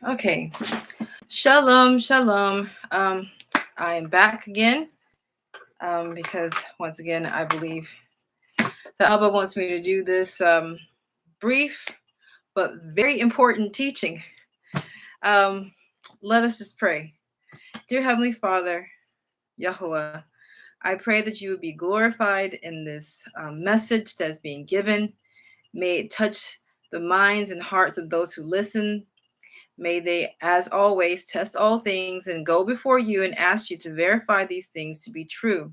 Okay. Shalom, shalom. I am back again because once again, I believe that Abba wants me to do this brief but very important teaching. Um, Let us just pray. Dear Heavenly Father, Yahuwah, I pray that you would be glorified in this message that's being given. May it touch the minds and hearts of those who listen. May they, as always, test all things and go before you and ask you to verify these things to be true.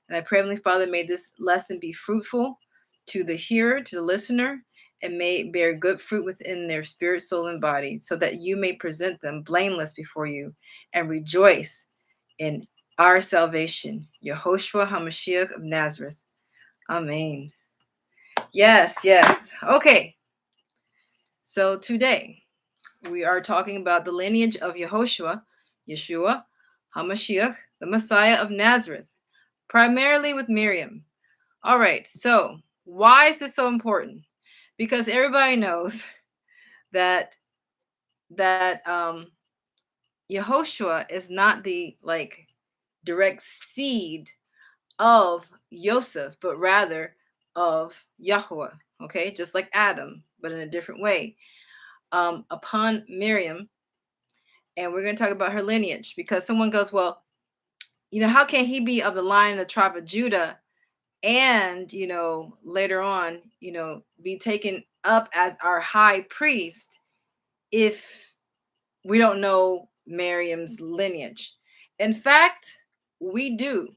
And I pray, Heavenly Father, may this lesson be fruitful to the hearer, to the listener, and may it bear good fruit within their spirit, soul, and body, so that you may present them blameless before you and rejoice in our salvation. Yahoshua HaMashiach of Nazareth. Amen. Yes, yes. Okay. So today, we are talking about the lineage of Yahoshua, Yeshua, HaMashiach, the Messiah of Nazareth, primarily with Miriam. All right, so why is this so important? Because everybody knows that Yahoshua is not the direct seed of Joseph, but rather of Yahweh. Okay, just like Adam, but in a different way. Upon Miriam, and we're going to talk about her lineage because someone goes, well, how can he be of the line of the tribe of Judah and, later on, be taken up as our high priest if we don't know Miriam's lineage? In fact, we do.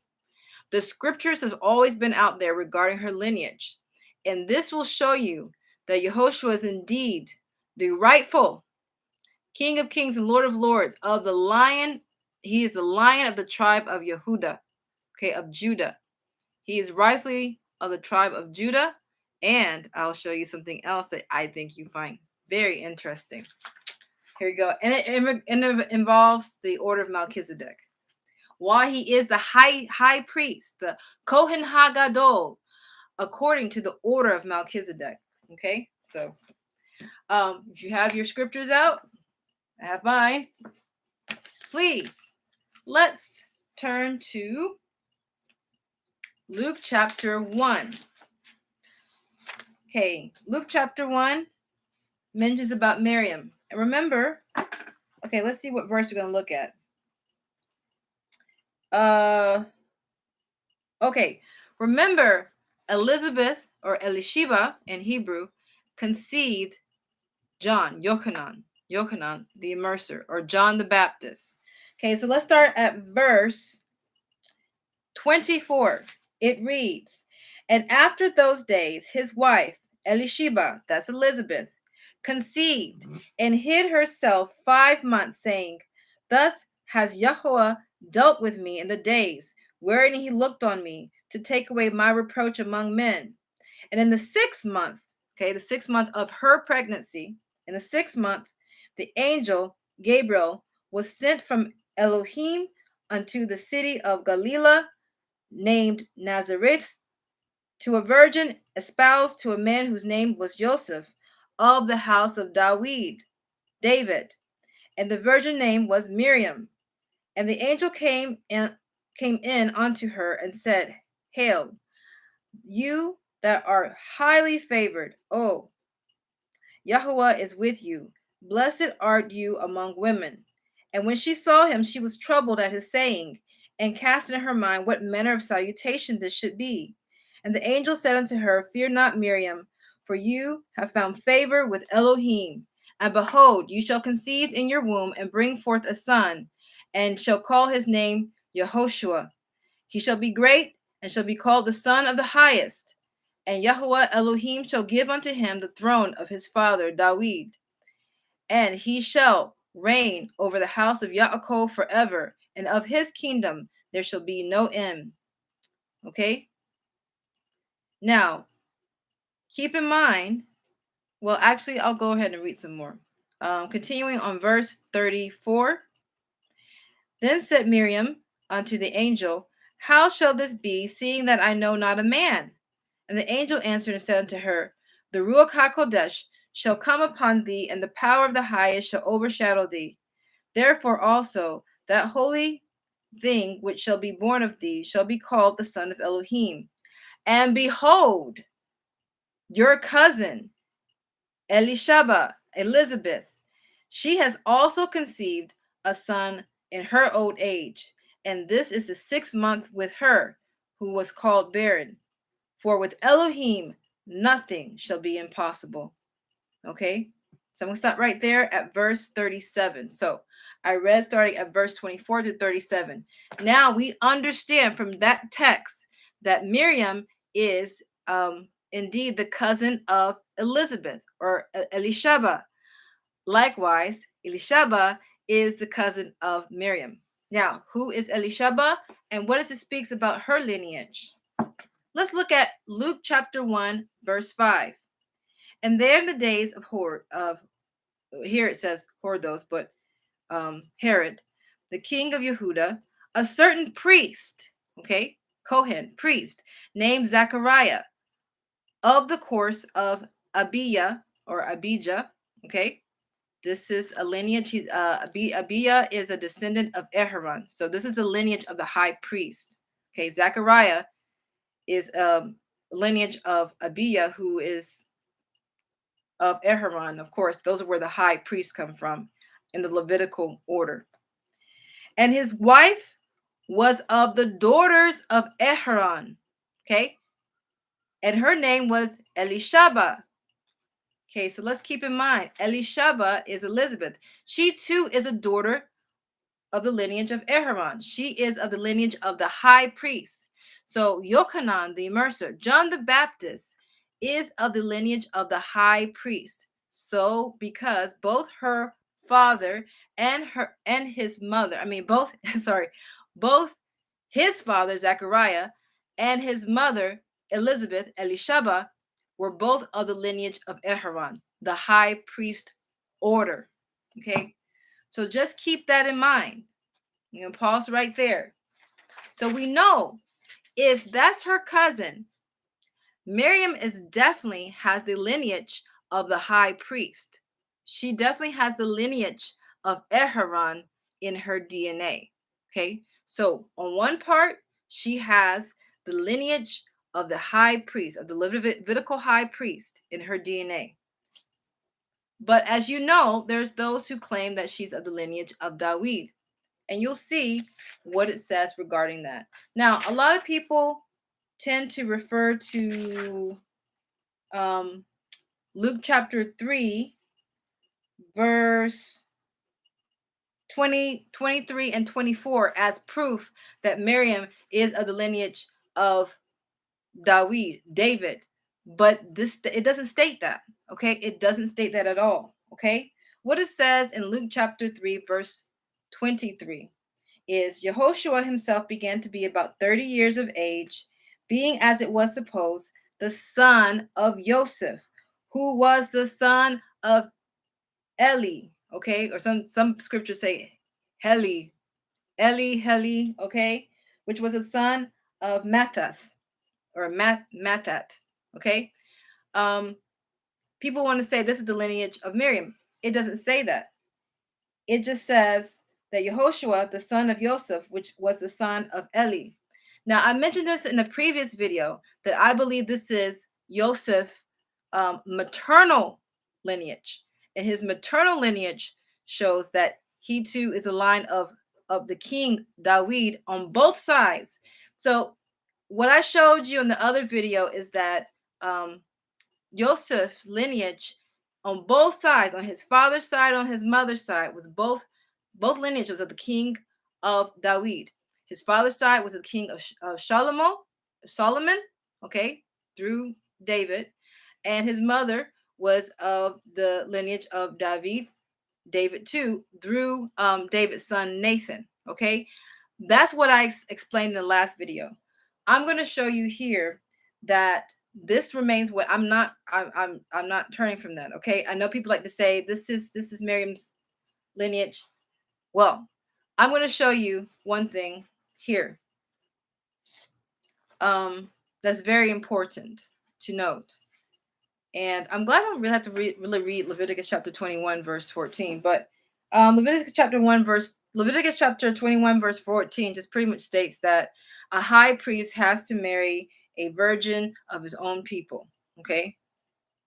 The scriptures have always been out there regarding her lineage. And this will show you that Yahoshua is indeed the rightful King of Kings and Lord of Lords of the lion. He is the lion of the tribe of Yehuda, okay, of Judah. He is rightfully of the tribe of Judah. And I'll show you something else that I think you find very interesting. Here you go. And it involves the order of Melchizedek. Why he is the high priest, the Kohen HaGadol, according to the order of Melchizedek. Okay, so if you have your scriptures out, I have mine. Please, let's turn to Luke chapter 1. Okay, Luke chapter 1 mentions about Miriam. And remember, okay, let's see what verse we're going to look at. Okay, remember Elizabeth or Elisheba in Hebrew conceived Yochanan the Immerser, or John the Baptist. Okay, so let's start at verse 24. It reads, and after those days, his wife, Elisheba, that's Elizabeth, conceived and hid herself 5 months, saying, thus has Yahweh dealt with me in the days wherein he looked on me to take away my reproach among men. And in the 6th month, okay, the 6th month of her pregnancy, in the 6th month, the angel Gabriel was sent from Elohim unto the city of Galilee, named Nazareth, to a virgin espoused to a man whose name was Joseph, of the house of David. And the virgin name was Miriam. And the angel came in unto her and said, hail, you that are highly favored, O Yahweh is with you. Blessed art you among women. And when she saw him, she was troubled at his saying, and cast in her mind what manner of salutation this should be. And the angel said unto her, fear not, Miriam, for you have found favor with Elohim. And behold, you shall conceive in your womb and bring forth a son, and shall call his name Yahoshua. He shall be great, and shall be called the Son of the Highest. And Yahweh Elohim shall give unto him the throne of his father David, and he shall reign over the house of Yaakov forever, and of his kingdom there shall be no end. Okay? Now, keep in mind, well, actually, I'll go ahead and read some more. Continuing on verse 34. Then said Miriam unto the angel, how shall this be, seeing that I know not a man? And the angel answered and said unto her, the Ruach HaKodesh shall come upon thee, and the power of the highest shall overshadow thee. Therefore also that holy thing which shall be born of thee shall be called the Son of Elohim. And behold, your cousin Elisheba, Elizabeth, she has also conceived a son in her old age, and this is the 6th month with her, who was called barren. For with Elohim nothing shall be impossible. Okay, so I'm going to stop right there at verse 37. So I read starting at verse 24 to 37. Now we understand from that text that Miriam is indeed the cousin of Elizabeth, or Elisheba. Likewise, Elisheba is the cousin of Miriam. Now, who is Elisheba, and what does it speaks about her lineage? Let's look at Luke chapter 1, verse 5. And there in the days of here it says Hordos, but Herod, the king of Yehuda, a certain priest, okay, Kohen, priest, named Zachariah, of the course of Abijah or Abijah, okay. This is a lineage. Abijah is a descendant of Aharon. So this is the lineage of the high priest. Okay, Zechariah is a lineage of Abijah, who is of Aharon. Of course, those are where the high priests come from in the Levitical order. And his wife was of the daughters of Aharon. Okay, and her name was Elisheba. Okay, so let's keep in mind, Elisheba is Elizabeth. She too is a daughter of the lineage of Aharon. She is of the lineage of the high priest. So Yochanan the immerser, John the Baptist, is of the lineage of the high priest. So because both her father and his mother, both both his father Zechariah and his mother Elizabeth, Elisheba, were both of the lineage of Aharon, the high priest order. Okay, so just keep that in mind. You can pause right there. So we know if that's her cousin, Miriam is definitely has the lineage of the high priest. She definitely has the lineage of Aharon in her DNA. Okay, so on one part, she has the lineage of the high priest, of the Levitical high priest in her DNA. But as you know, there's those who claim that she's of the lineage of David. And you'll see what it says regarding that. Now, a lot of people tend to refer to Luke chapter 3, verse 20, 23, and 24 as proof that Miriam is of the lineage of David. But it doesn't state that. Okay, it doesn't state that at all. Okay, what it says in Luke chapter 3, verse 23 is Yahoshua himself began to be about 30 years of age, being, as it was supposed, the son of Joseph, who was the son of Eli. Okay, or some scriptures say Heli, Heli. Okay, which was a son of Mathath or Mathat. Okay, people want to say this is the lineage of Miriam. It doesn't say that. It just says that Yahoshua, the son of Joseph, which was the son of Eli. Now, I mentioned this in a previous video that I believe this is Joseph maternal lineage. And his maternal lineage shows that he too is a line of the king David on both sides. So what I showed you in the other video is that Joseph's lineage on both sides, on his father's side, on his mother's side, was both lineages of the king of David. His father's side was the king of Solomon, okay, through David, and his mother was of the lineage of David too, through David's son Nathan. Okay, that's what I explained in the last video. I'm going to show you here that this remains what I'm not turning from that. Okay, I know people like to say this is Miriam's lineage. Well, I'm going to show you one thing here that's very important to note, And I'm glad I don't really have to really read Leviticus chapter 21, verse 14. But Leviticus chapter 21, verse 14 just pretty much states that a high priest has to marry a virgin of his own people. Okay?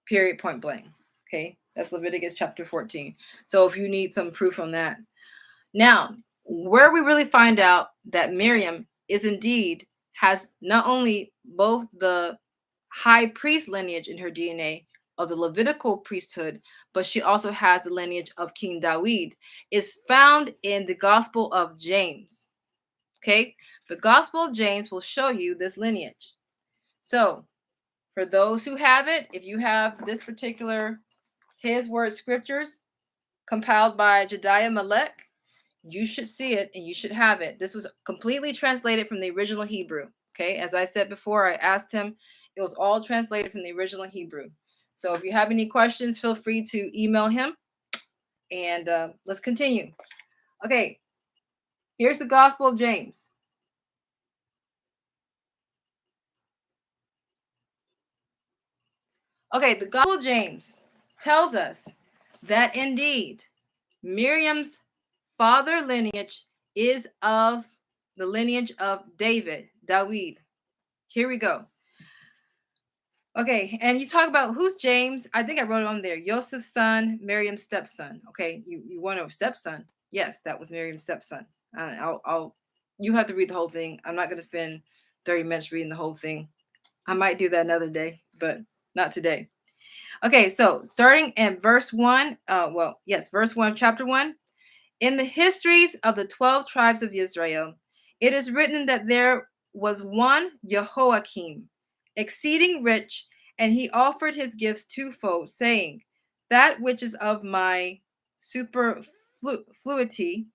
Period, point blank. Okay? That's Leviticus chapter 14. So if you need some proof on that. Now, where we really find out that Miriam is indeed has not only both the high priest lineage in her DNA of the Levitical priesthood, but she also has the lineage of King David, is found in the Gospel of James. Okay? The Gospel of James will show you this lineage. So, for those who have it, if you have this particular His Word Scriptures compiled by Jediah Melech, you should see it and you should have it. This was completely translated from the original Hebrew. Okay, as I said before, I asked him, it was all translated from the original Hebrew. So if you have any questions, feel free to email him, and let's continue. Okay, here's the Gospel of James. Okay, the Gospel of James tells us that indeed Miriam's father lineage is of the lineage of David. Here we go. Okay, and you talk about who's James. I think I wrote it on there. Joseph's son, Miriam's stepson. Okay, you want to stepson? Yes, that was Miriam's stepson. I'll you have to read the whole thing. I'm not going to spend 30 minutes reading the whole thing. I might do that another day, but not today. Okay, so starting in verse 1, verse 1, chapter 1. In the histories of the 12 tribes of Israel, it is written that there was one Jehoiakim, exceeding rich, and he offered his gifts twofold, saying, that which is of my superfluity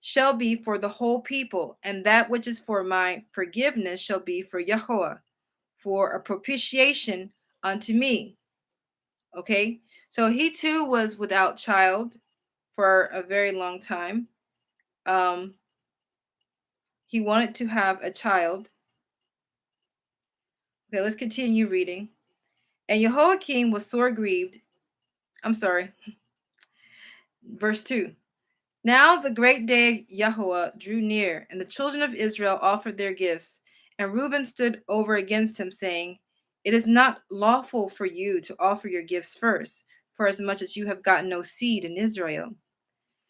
shall be for the whole people, and that which is for my forgiveness shall be for Yahweh, for a propitiation unto me. Okay, so he too was without child for a very long time. He wanted to have a child. Okay, let's continue reading. And Jehoiakim was sore grieved. I'm sorry. Verse 2. Now the great day of Yahweh drew near, and the children of Israel offered their gifts. And Reuben stood over against him, saying, it is not lawful for you to offer your gifts first, for as much as you have gotten no seed in Israel.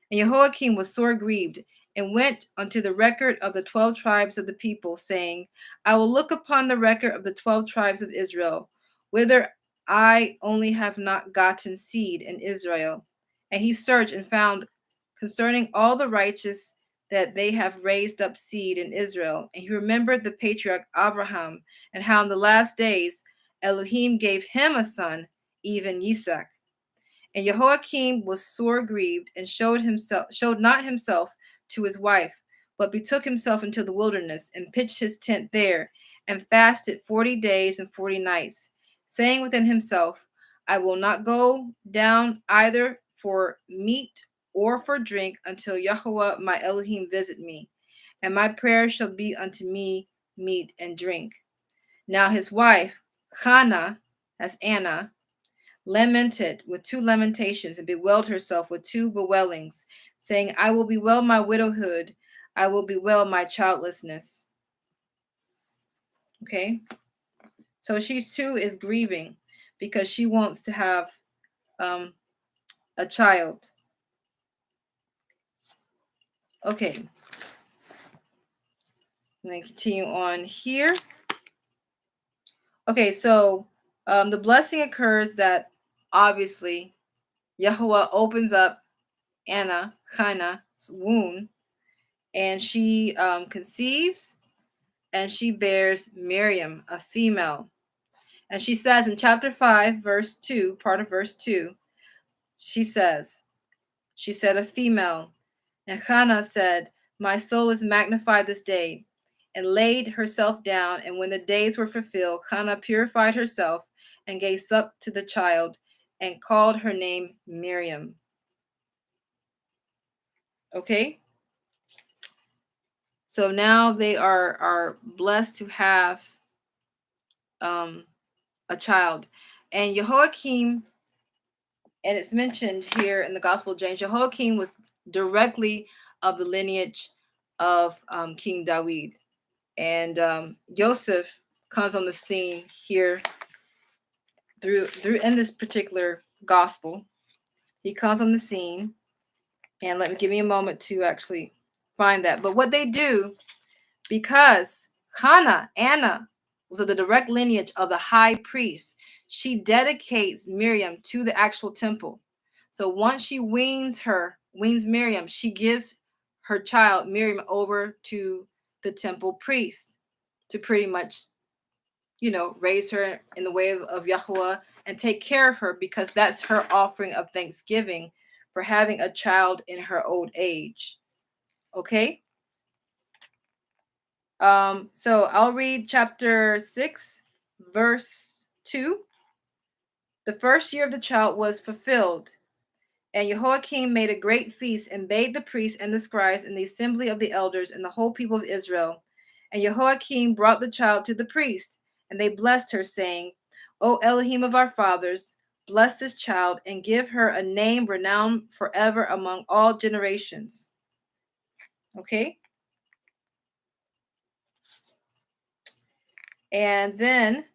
And Jehoiakim was sore grieved, and went unto the record of the 12 tribes of the people, saying, I will look upon the record of the 12 tribes of Israel, whither I only have not gotten seed in Israel. And he searched and found concerning all the righteous that they have raised up seed in Israel. And he remembered the patriarch Abraham, and how in the last days Elohim gave him a son, even Isaac. And Jehoiakim was sore grieved, and showed not himself to his wife, but betook himself into the wilderness, and pitched his tent there, and fasted 40 days and 40 nights, saying within himself, I will not go down either for meat or for drink until Yahweh my Elohim visit me, and my prayer shall be unto me meat and drink. Now his wife, Hannah, as Anna, lamented with 2 lamentations, and bewailed herself with 2 bewailings, saying, I will bewail my widowhood, I will bewail my childlessness. Okay, so she too is grieving because she wants to have a child. Okay, I'm going to continue on here. Okay, so the blessing occurs that obviously Yahweh opens up Hannah's womb, and she conceives, and she bears Miriam, a female. And she says in chapter 5, verse 2, part of verse 2, she said, a female. And Hannah said, my soul is magnified this day, and laid herself down. And when the days were fulfilled, Hannah purified herself, and gave suck to the child, and called her name Miriam. Okay? So now they are blessed to have a child. And Jehoiakim, and it's mentioned here in the Gospel of James, Jehoiakim was directly of the lineage of King David. And Joseph comes on the scene here through in this particular gospel. He comes on the scene, and give me a moment to actually find that. But what they do, because Anna was of the direct lineage of the high priest, she dedicates Miriam to the actual temple. So once she weans Miriam, she gives her child Miriam over to the temple priest to pretty much, raise her in the way of Yahuwah and take care of her, because that's her offering of thanksgiving for having a child in her old age. Okay? So I'll read chapter 6, verse 2. The first year of the child was fulfilled, and Jehoiakim made a great feast and bade the priests and the scribes and the assembly of the elders and the whole people of Israel. And Jehoiakim brought the child to the priest, and they blessed her, saying, O Elohim of our fathers, bless this child and give her a name renowned forever among all generations. Okay? And then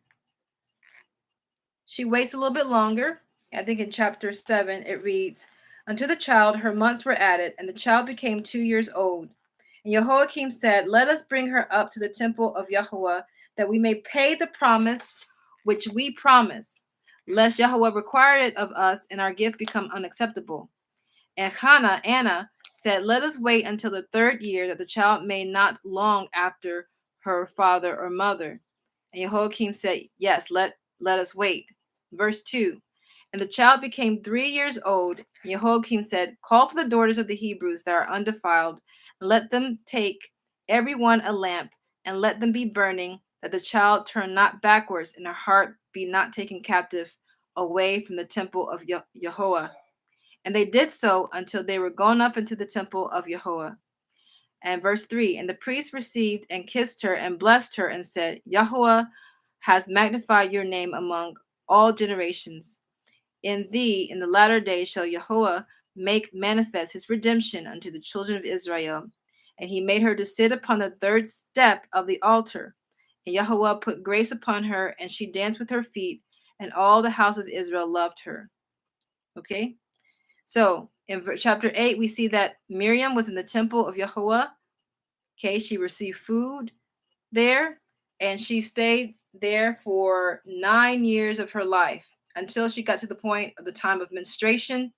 she waits a little bit longer. I think in chapter 7 it reads, Unto the child her months were added, and the child became 2 years old. And Jehoiakim said, Let us bring her up to the temple of Yahuwah, that we may pay the promise which we promise, lest Yahuwah require it of us, and our gift become unacceptable. And Anna, said, Let us wait until the 3rd year, that the child may not long after her father or mother. And Jehoiakim said, Yes, let us wait. Verse 2. And the child became 3 years old. And Jehoiakim said, Call for the daughters of the Hebrews that are undefiled, and let them take every one a lamp, and let them be burning, that the child turn not backwards, and her heart be not taken captive away from the temple of Yahuwah. And they did so until they were gone up into the temple of Yahuwah. And verse 3, and the priest received and kissed her and blessed her and said, Yahuwah has magnified your name among all generations. In thee, in the latter days, shall Yahuwah make manifest his redemption unto the children of Israel. And he made her to sit upon the 3rd step of the altar. And Yahuwah put grace upon her, and she danced with her feet, and all the house of Israel loved her. Okay? So in chapter 8, we see that Miriam was in the temple of Yahuwah. Okay, she received food there, and she stayed there for 9 years of her life until she got to the point of the time of menstruation.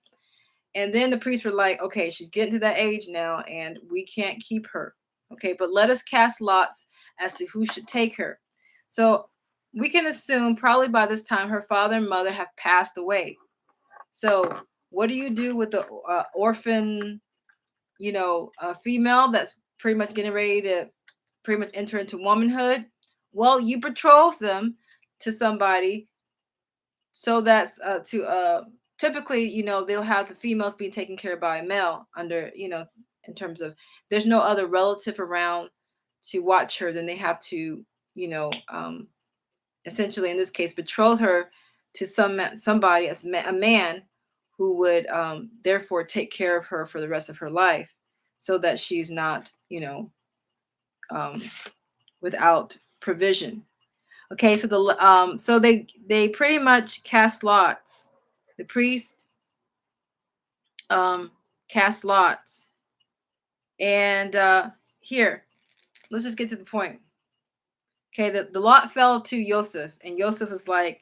And then the priests were like, okay, she's getting to that age now, and we can't keep her. Okay, but let us cast lots as to who should take her. So we can assume probably by this time her father and mother have passed away. So what do you do with the orphan, female that's pretty much getting ready to pretty much enter into womanhood? Well, you betroth them to somebody, so that's typically, they'll have the females being taken care of by a male under, in terms of there's no other relative around to watch her, then they have to, essentially in this case betroth her to somebody, as a man who would therefore take care of her for the rest of her life, so that she's not, without provision. Okay, so they pretty much cast lots. The priest cast lots, and here, let's just get to the point. Okay, the lot fell to Joseph, and Joseph is like,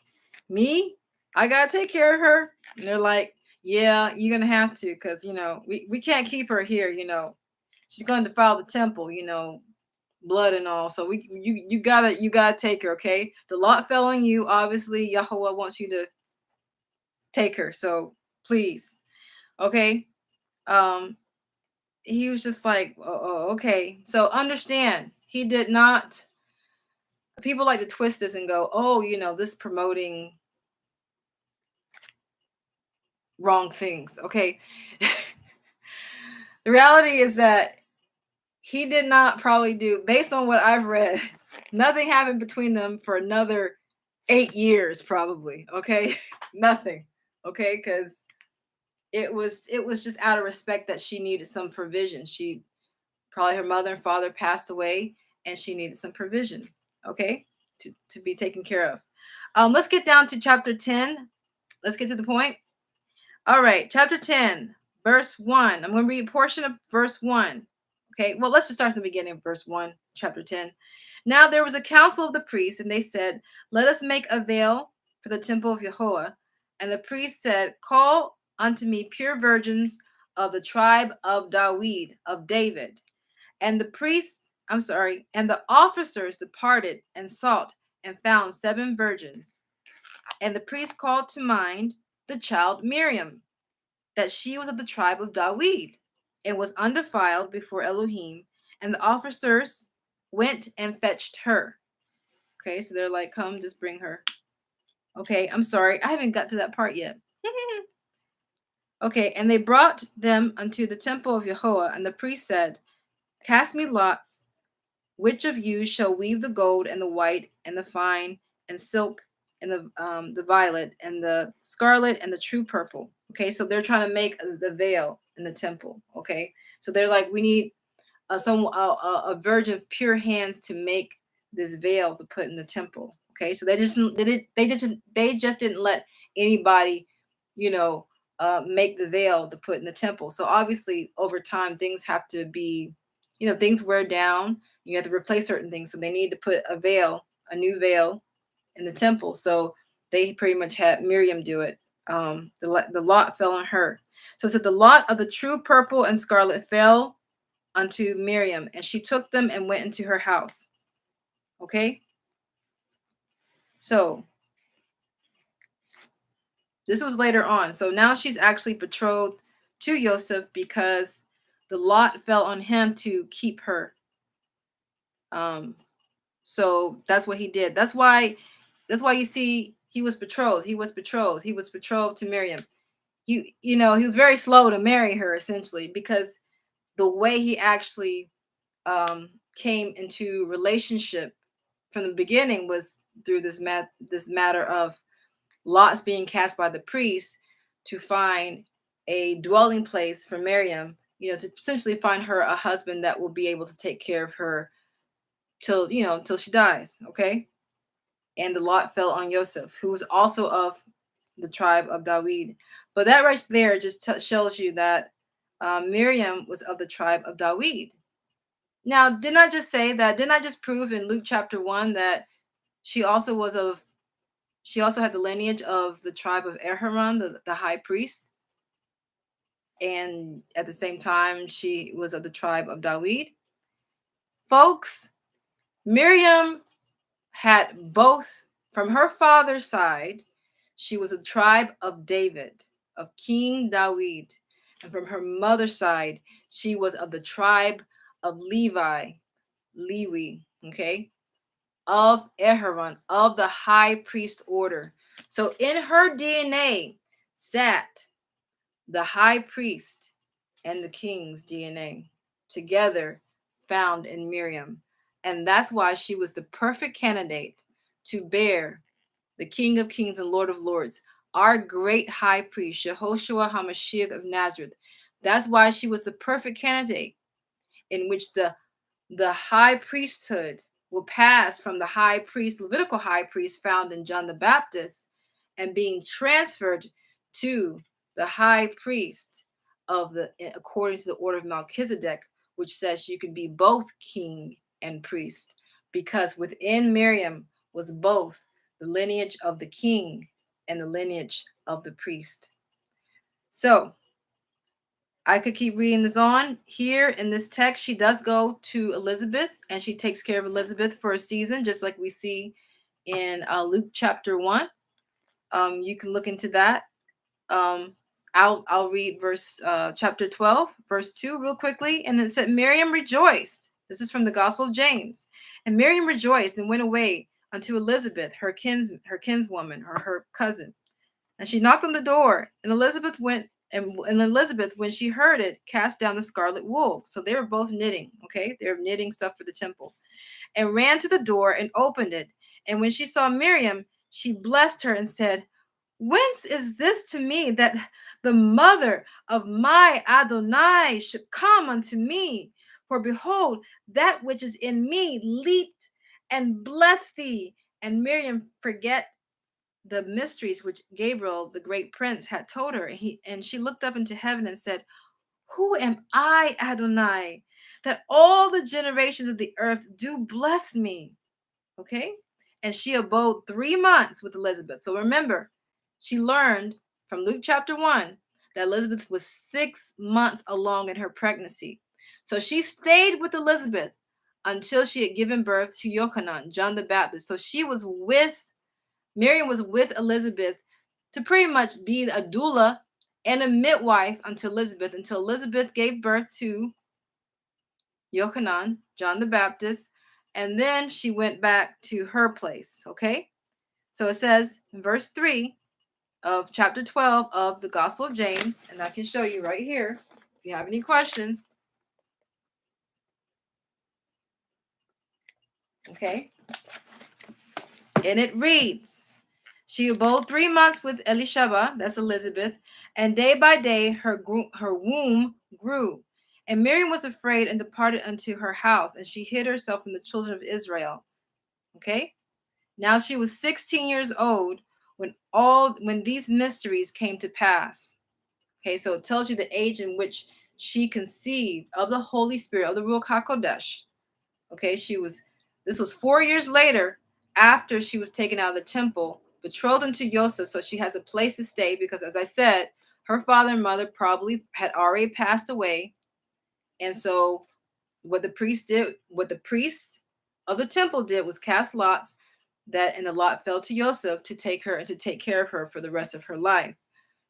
me? I gotta take care of her. And they're like, yeah, you're gonna have to, because we can't keep her here, she's gonna defile the temple, blood and all. So you gotta take her, okay? The lot fell on you. Obviously, Yahuwah wants you to take her. So please. Okay. He was just like, oh, okay. So understand, he did not. People like to twist this and go, oh, this promoting wrong things. Okay. The reality is that he did not probably do, based on what I've read, nothing happened between them for another 8 years probably, okay? Nothing, okay? Because it was just out of respect that she needed some provision. She probably her mother and father passed away, and she needed some provision, okay, to be taken care of. Let's get down to chapter 10. Let's get to the point. All right, chapter 10, verse 1. I'm going to read a portion of verse 1. Okay, well, let's just start from the beginning of verse 1, chapter 10. Now there was a council of the priests, and they said, let us make a veil for the temple of Yahuwah. And the priest said, call unto me pure virgins of the tribe of David. And the priests, and the officers departed and sought and found 7 virgins. And the priest called to mind the child Miriam, that she was of the tribe of David, and was undefiled before Elohim. And the officers went and fetched her. Okay, so they're like, come, just bring her. Okay, I'm sorry, I haven't got to that part yet. Okay, and they brought them unto the temple of Yahuwah, and the priest said, cast me lots, which of you shall weave the gold and the white and the fine and silk and the violet and the scarlet and the true purple. Okay, so they're trying to make the veil in the temple. Okay, so they're like, we need a virgin of pure hands to make this veil to put in the temple. Okay, so they just didn't let anybody, make the veil to put in the temple. So obviously, over time, things have to be, things wear down. You have to replace certain things, so they need to put a new veil, in the temple. So they pretty much had Miriam do it. The lot fell on her. So it said the lot of the true purple and scarlet fell unto Miriam, and she took them and went into her house. Okay? So this was later on. So now she's actually betrothed to Joseph because the lot fell on him to keep her. So that's what he did. That's why you see he was betrothed. He was betrothed to Miriam. He was very slow to marry her, essentially, because the way he actually came into relationship from the beginning was through this matter of lots being cast by the priest to find a dwelling place for Miriam, to essentially find her a husband that will be able to take care of her till she dies. Okay. And the lot fell on Joseph, who was also of the tribe of David. But that right there just shows you that Miriam was of the tribe of David. Now, didn't I just say that? Didn't I just prove in Luke chapter 1 that she also had the lineage of the tribe of Aaron, the high priest? And at the same time, she was of the tribe of David. Folks, Miriam had both. From her father's side, she was a tribe of David, of King David. And from her mother's side, she was of the tribe of Levi, okay, of Aaron, of the high priest order. So in her DNA sat the high priest and the king's DNA together, found in Miriam. And that's why she was the perfect candidate to bear the King of Kings and Lord of Lords, our great high priest, Yahoshua HaMashiach of Nazareth. That's why she was the perfect candidate, in which the high priesthood will pass from the high priest, Levitical high priest found in John the Baptist, and being transferred to the high priest according to the order of Melchizedek, which says you can be both king and priest, because within Miriam was both the lineage of the king and the lineage of the priest. So I could keep reading this on. Here in this text, she does go to Elizabeth, and she takes care of Elizabeth for a season, just like we see in Luke chapter 1. You can look into that. I'll read chapter 12, verse 2 real quickly. And it said, Miriam rejoiced. This is from the Gospel of James. And Miriam rejoiced and went away unto Elizabeth, her kinswoman, or her cousin. And she knocked on the door, and Elizabeth went, and Elizabeth, when she heard it, cast down the scarlet wool. So they were both knitting, okay? They were knitting stuff for the temple, and ran to the door and opened it. And when she saw Miriam, she blessed her and said, "Whence is this to me that the mother of my Adonai should come unto me? For behold, that which is in me leaped and blessed thee." And Miriam forget the mysteries which Gabriel, the great prince, had told her. And she looked up into heaven and said, "Who am I, Adonai, that all the generations of the earth do bless me?" Okay. And she abode 3 months with Elizabeth. So remember, she learned from Luke chapter 1 that Elizabeth was 6 months along in her pregnancy. So she stayed with Elizabeth until she had given birth to Yochanan, John the Baptist. So Miriam was with Elizabeth to pretty much be a doula and a midwife until Elizabeth gave birth to Yochanan, John the Baptist, and then she went back to her place. Okay. So it says in verse 3 of chapter 12 of the Gospel of James, and I can show you right here if you have any questions. Okay. And it reads, "She abode 3 months with Elisheba," that's Elizabeth, "and day by day her womb grew. And Miriam was afraid and departed unto her house, and she hid herself from the children of Israel." Okay. Now she was 16 years old when these mysteries came to pass. Okay, so it tells you the age in which she conceived of the Holy Spirit, of the Ruach HaKodesh. Okay, this was 4 years later after she was taken out of the temple, betrothed unto Joseph, so she has a place to stay because, as I said, her father and mother probably had already passed away. And so what the priest of the temple did was cast lots, and the lot fell to Joseph to take her and to take care of her for the rest of her life.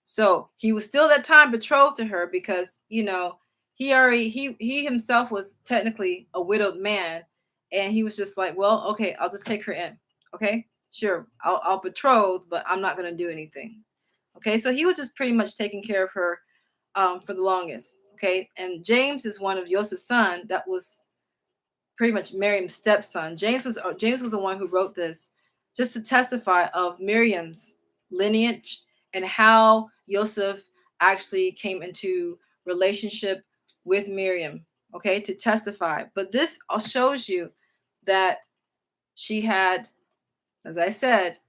So he was still that time betrothed to her because, he himself was technically a widowed man, and he was just like, well, okay, I'll just take her in. Okay, sure, I'll betroth, but I'm not going to do anything. Okay, so he was just pretty much taking care of her for the longest. Okay, and James is one of Joseph's son that was pretty much Miriam's stepson. James was the one who wrote this just to testify of Miriam's lineage and how Joseph actually came into relationship with Miriam, okay, to testify. But this shows you that she had, as I said,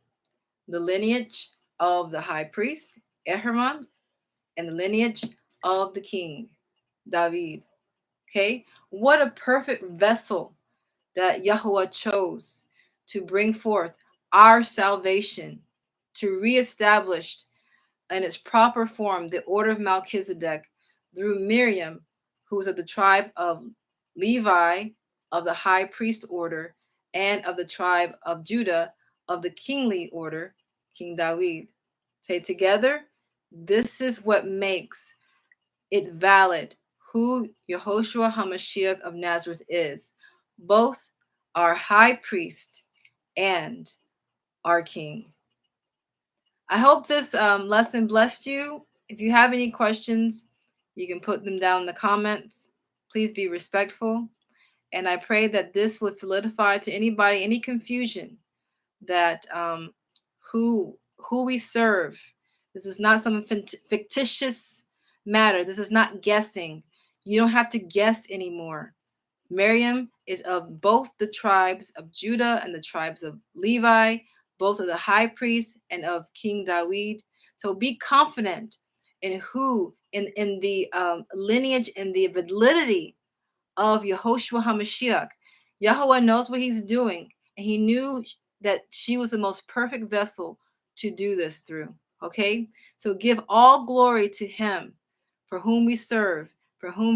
the lineage of the high priest, Aharon, and the lineage of the king, David. Okay, what a perfect vessel that Yahweh chose to bring forth our salvation, to reestablish in its proper form the order of Melchizedek through Miriam, who was of the tribe of Levi, of the high priest order, and of the tribe of Judah, of the kingly order, King David. Say together, this is what makes it valid who Yahoshua HaMashiach of Nazareth is, both our high priest and our king. I hope this lesson blessed you. If you have any questions, you can put them down in the comments. Please be respectful. And I pray that this would solidify to anybody any confusion that who we serve. This is not some fictitious matter. This is not guessing. You don't have to guess anymore. Miriam is of both the tribes of Judah and the tribes of Levi, both of the high priest and of King David. So be confident in the lineage and the validity of Yahoshua HaMashiach. Yahweh knows what he's doing, and he knew that she was the most perfect vessel to do this through. Okay? So give all glory to him for whom we serve, from whom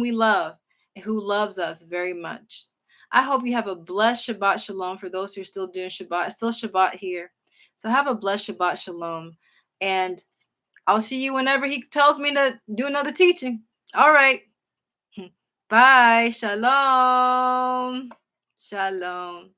we love, and who loves us very much. I hope you have a blessed Shabbat Shalom for those who are still doing Shabbat. It's still Shabbat here. So have a blessed Shabbat Shalom. And I'll see you whenever he tells me to do another teaching. All right. Bye. Shalom. Shalom.